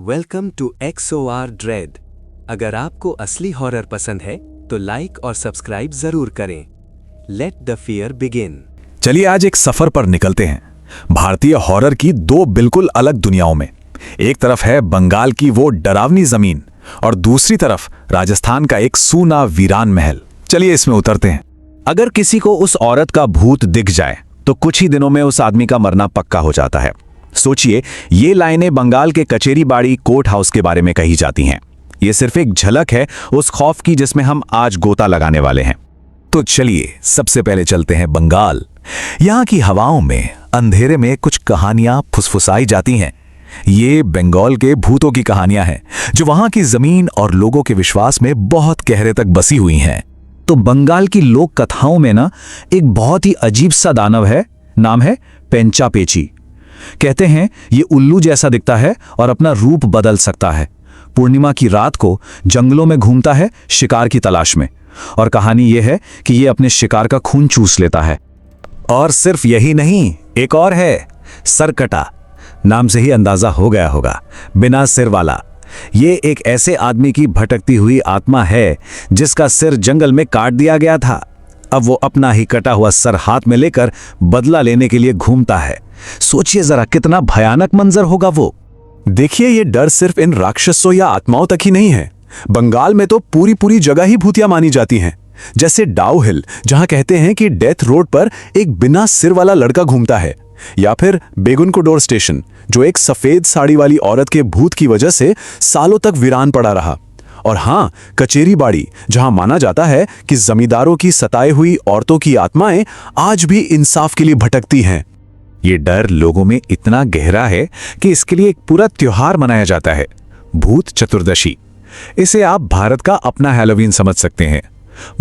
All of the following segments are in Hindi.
Welcome to XOR dread. अगर आपको असली हॉरर पसंद है तो लाइक और सब्सक्राइब जरूर करें। Let the fear begin. चलिए आज एक सफर पर निकलते हैं भारतीय हॉरर की दो बिल्कुल अलग दुनियाओं में। एक तरफ है बंगाल की वो डरावनी जमीन और दूसरी तरफ राजस्थान का एक सूना वीरान महल। चलिए इसमें उतरते हैं। अगर किसी को उस औरत का भूत दिख जाए तो कुछ ही दिनों में उस आदमी का मरना पक्का हो जाता है। सोचिए, ये लाइनें बंगाल के कचेरी बाड़ी कोर्ट हाउस के बारे में कही जाती हैं। ये सिर्फ एक झलक है उस खौफ की जिसमें हम आज गोता लगाने वाले हैं। तो चलिए सबसे पहले चलते हैं बंगाल। यहाँ की हवाओं में अंधेरे में कुछ कहानियां फुसफुसाई जाती हैं। ये बंगाल के भूतों की कहानियां हैं जो वहां की जमीन और लोगों के विश्वास में बहुत गहरे तक बसी हुई हैं। तो बंगाल की लोक कथाओं में ना एक बहुत ही अजीब सा दानव है, नाम है पेंचा पेची। कहते हैं ये उल्लू जैसा दिखता है और अपना रूप बदल सकता है। पूर्णिमा की रात को जंगलों में घूमता है शिकार की तलाश में, और कहानी ये है कि ये अपने शिकार का खून चूस लेता है। और सिर्फ यही नहीं, एक और है, सरकटा। नाम से ही अंदाजा हो गया होगा, बिना सिर वाला। ये एक ऐसे आदमी की भटकती हुई आत्मा है जिसका सिर जंगल में काट दिया गया था। अब वो अपना ही कटा हुआ सर हाथ में लेकर बदला लेने के लिए घूमता है। सोचिए जरा कितना भयानक मंजर होगा वो। देखिए, ये डर सिर्फ इन राक्षसों या आत्माओं तक ही नहीं है। बंगाल में तो पूरी पूरी जगह ही भूतिया मानी जाती हैं। जैसे डाउ हिल, जहां कहते हैं कि डेथ रोड पर एक बिना सिर वाला लड़का घूमता है, या फिर बेगुनकोडोर स्टेशन, जो एक सफेद साड़ी वाली औरत के भूत की वजह से सालों तक वीरान पड़ा रहा। और हाँ, कचेरी बाड़ी, जहां माना जाता है कि जमींदारों की सताई हुई औरतों की आत्माएं आज भी इंसाफ के लिए भटकती हैं। ये डर लोगों में इतना गहरा है कि इसके लिए एक पूरा त्योहार मनाया जाता है, भूत चतुर्दशी। इसे आप भारत का अपना हैलोवीन समझ सकते हैं।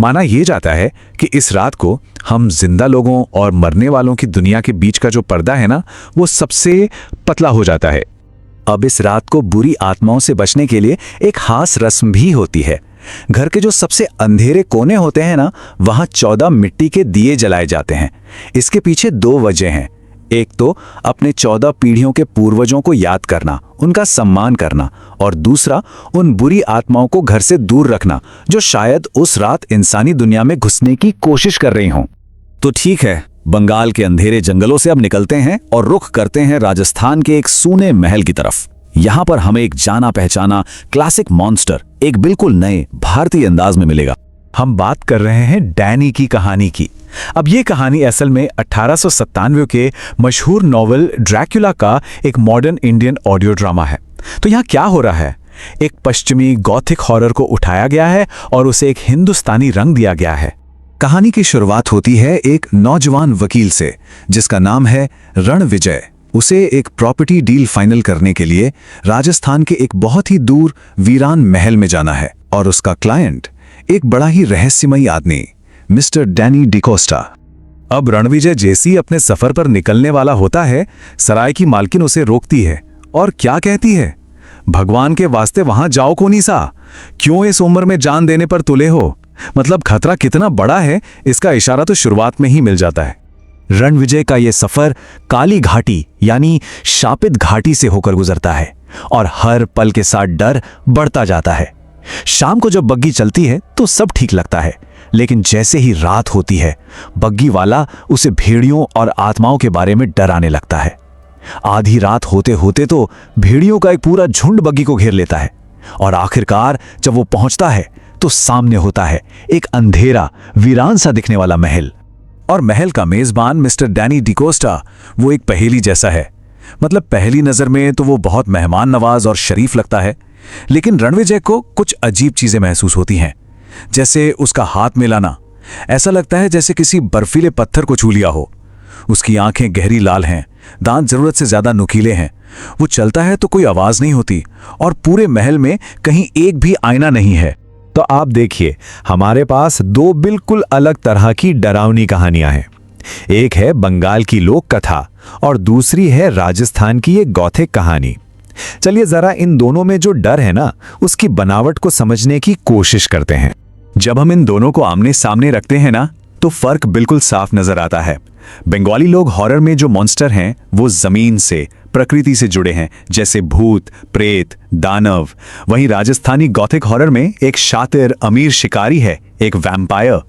माना यह जाता है कि इस रात को हम जिंदा लोगों और मरने वालों की दुनिया के बीच का जो पर्दा है ना, वो सबसे पतला हो जाता है। अब इस रात को बुरी आत्माओं से बचने के लिए एक खास रस्म भी होती है। घर के जो सबसे अंधेरे कोने होते हैं ना, वहां 14 मिट्टी के दिए जलाए जाते हैं। इसके पीछे दो वजह हैं। एक तो अपने 14 पीढ़ियों के पूर्वजों को याद करना, उनका सम्मान करना, और दूसरा उन बुरी आत्माओं को घर से दूर रखना जो शायद उस रात इंसानी दुनिया में घुसने की कोशिश कर रही हों। तो ठीक है, बंगाल के अंधेरे जंगलों से अब निकलते हैं और रुख करते हैं राजस्थान के एक सूने महल की तरफ। यहां पर हमें एक जाना पहचाना क्लासिक मॉन्स्टर एक बिल्कुल नए भारतीय अंदाज में मिलेगा। हम बात कर रहे हैं डैनी की कहानी की। अब ये कहानी असल में 1897 के मशहूर नॉवल ड्रैक्युला का एक मॉडर्न इंडियन ऑडियो ड्रामा है। तो यहाँ क्या हो रहा है, एक पश्चिमी गॉथिक हॉरर को उठाया गया है और उसे एक हिंदुस्तानी रंग दिया गया है। कहानी की शुरुआत होती है एक नौजवान वकील से जिसका नाम है रणविजय। उसे एक प्रॉपर्टी डील फाइनल करने के लिए राजस्थान के एक बहुत ही दूर वीरान महल में जाना है, और उसका क्लाइंट एक बड़ा ही रहस्यमयी आदमी, मिस्टर डैनी डिकोस्टा। अब रणविजय जैसी अपने सफर पर निकलने वाला होता है, सराय की मालकिन उसे रोकती है और क्या कहती है, भगवान के वास्ते वहां जाओ कोनीसा, क्यों इस उम्र में जान देने पर तुले हो। मतलब खतरा कितना बड़ा है, इसका इशारा तो शुरुआत में ही मिल जाता है। रणविजय का यह सफर काली घाटी यानी शापित घाटी से होकर गुजरता है, और हर पल के साथ डर बढ़ता जाता है। शाम को जब बग्गी चलती है तो सब ठीक लगता है, लेकिन जैसे ही रात होती है, बग्गी वाला उसे भेड़ियों और आत्माओं के बारे में डराने लगता है। आधी रात होते होते तो भेड़ियों का एक पूरा झुंड बग्गी को घेर लेता है, और आखिरकार जब वो पहुंचता है तो सामने होता है एक अंधेरा वीरान सा दिखने वाला महल। और महल का मेजबान मिस्टर डैनी डिकोस्टा वो एक पहेली जैसा है। मतलब पहली नजर में तो वो बहुत मेहमान नवाज और शरीफ लगता है, लेकिन रणविजय को कुछ अजीब चीजें महसूस होती हैं। जैसे उसका हाथ मिलाना, ऐसा लगता है जैसे किसी बर्फीले पत्थर को छू लिया हो। उसकी आंखें गहरी लाल हैं, दांत जरूरत से ज्यादा नुकीले हैं। वो चलता है तो कोई आवाज नहीं होती, और पूरे महल में कहीं एक भी आईना नहीं है। तो आप देखिए, हमारे पास दो बिल्कुल अलग तरह की डरावनी कहानियां हैं। एक है बंगाल की लोक कथा और दूसरी है राजस्थान की एक गॉथिक कहानी। चलिए जरा इन दोनों में जो डर है ना, उसकी बनावट को समझने की कोशिश करते हैं। जब हम इन दोनों को आमने सामने रखते हैं ना, तो फर्क बिल्कुल साफ नजर आता है। बंगाली लोग हॉरर में जो मॉन्स्टर हैं वो जमीन से, प्रकृति से जुड़े हैं, जैसे भूत, प्रेत, दानव। वहीं राजस्थानी गॉथिक हॉरर में एक शातिर अमीर शिकारी है, एक वैम्पायर।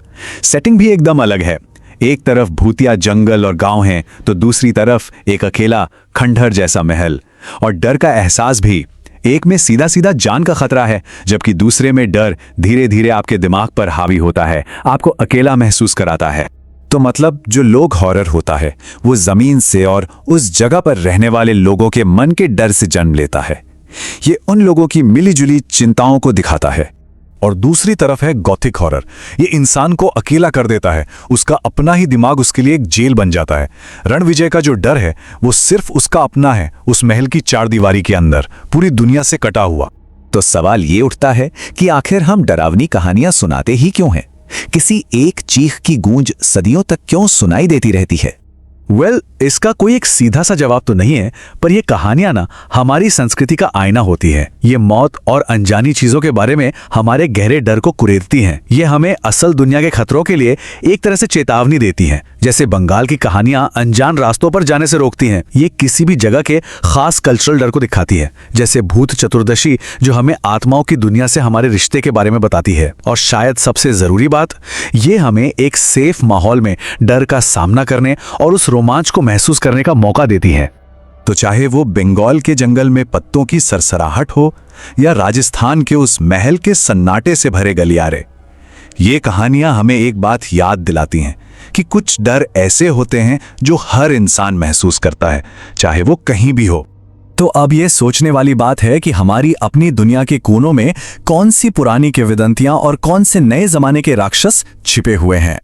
सेटिंग भी एकदम अलग है। एक तरफ भूतिया जंगल और गांव हैं, तो दूसरी तरफ एक अकेला खंडहर जैसा महल। और डर का एहसास भी, एक में सीधा सीधा जान का खतरा है, जबकि दूसरे में डर धीरे धीरे आपके दिमाग पर हावी होता है, आपको अकेला महसूस कराता है। तो मतलब जो लोग हॉरर होता है वो जमीन से और उस जगह पर रहने वाले लोगों के मन के डर से जन्म लेता है। ये उन लोगों की मिलीजुली चिंताओं को दिखाता है। और दूसरी तरफ है गॉथिक हॉरर। ये इंसान को अकेला कर देता है, उसका अपना ही दिमाग उसके लिए एक जेल बन जाता है। रणविजय का जो डर है वो सिर्फ उसका अपना है, उस महल की चारदीवारी के अंदर, पूरी दुनिया से कटा हुआ। तो सवाल ये उठता है कि आखिर हम डरावनी कहानियां सुनाते ही क्यों हैं? किसी एक चीख की गूंज सदियों तक क्यों सुनाई देती रहती है? इसका कोई एक सीधा सा जवाब तो नहीं है, पर ये कहानियां ना हमारी संस्कृति का आईना होती है। ये मौत और अनजानी चीजों के बारे में हमारे गहरे डर को कुरेदती हैं। ये हमें असल दुनिया के खतरों के लिए एक तरह से चेतावनी देती हैं। जैसे बंगाल की कहानियां अनजान रास्तों पर जाने से रोकती हैं। ये किसी भी जगह के खास कल्चरल डर को दिखाती है, जैसे भूत चतुर्दशी जो हमें आत्माओं की दुनिया से हमारे रिश्ते के बारे में बताती है। और शायद सबसे जरूरी बात, ये हमें एक सेफ माहौल में डर का सामना करने और उस रोमांच को महसूस करने का मौका देती है। तो चाहे वो बंगाल के जंगल में पत्तों की सरसराहट हो या राजस्थान के उस महल के सन्नाटे से भरे गलियारे, ये कहानियां हमें एक बात याद दिलाती हैं कि कुछ डर ऐसे होते हैं जो हर इंसान महसूस करता है, चाहे वो कहीं भी हो। तो अब ये सोचने वाली बात है कि हमारी अपनी दुनिया के कोनों में कौन सी पुरानी किंवदंतियां और कौन से नए जमाने के राक्षस छिपे हुए हैं।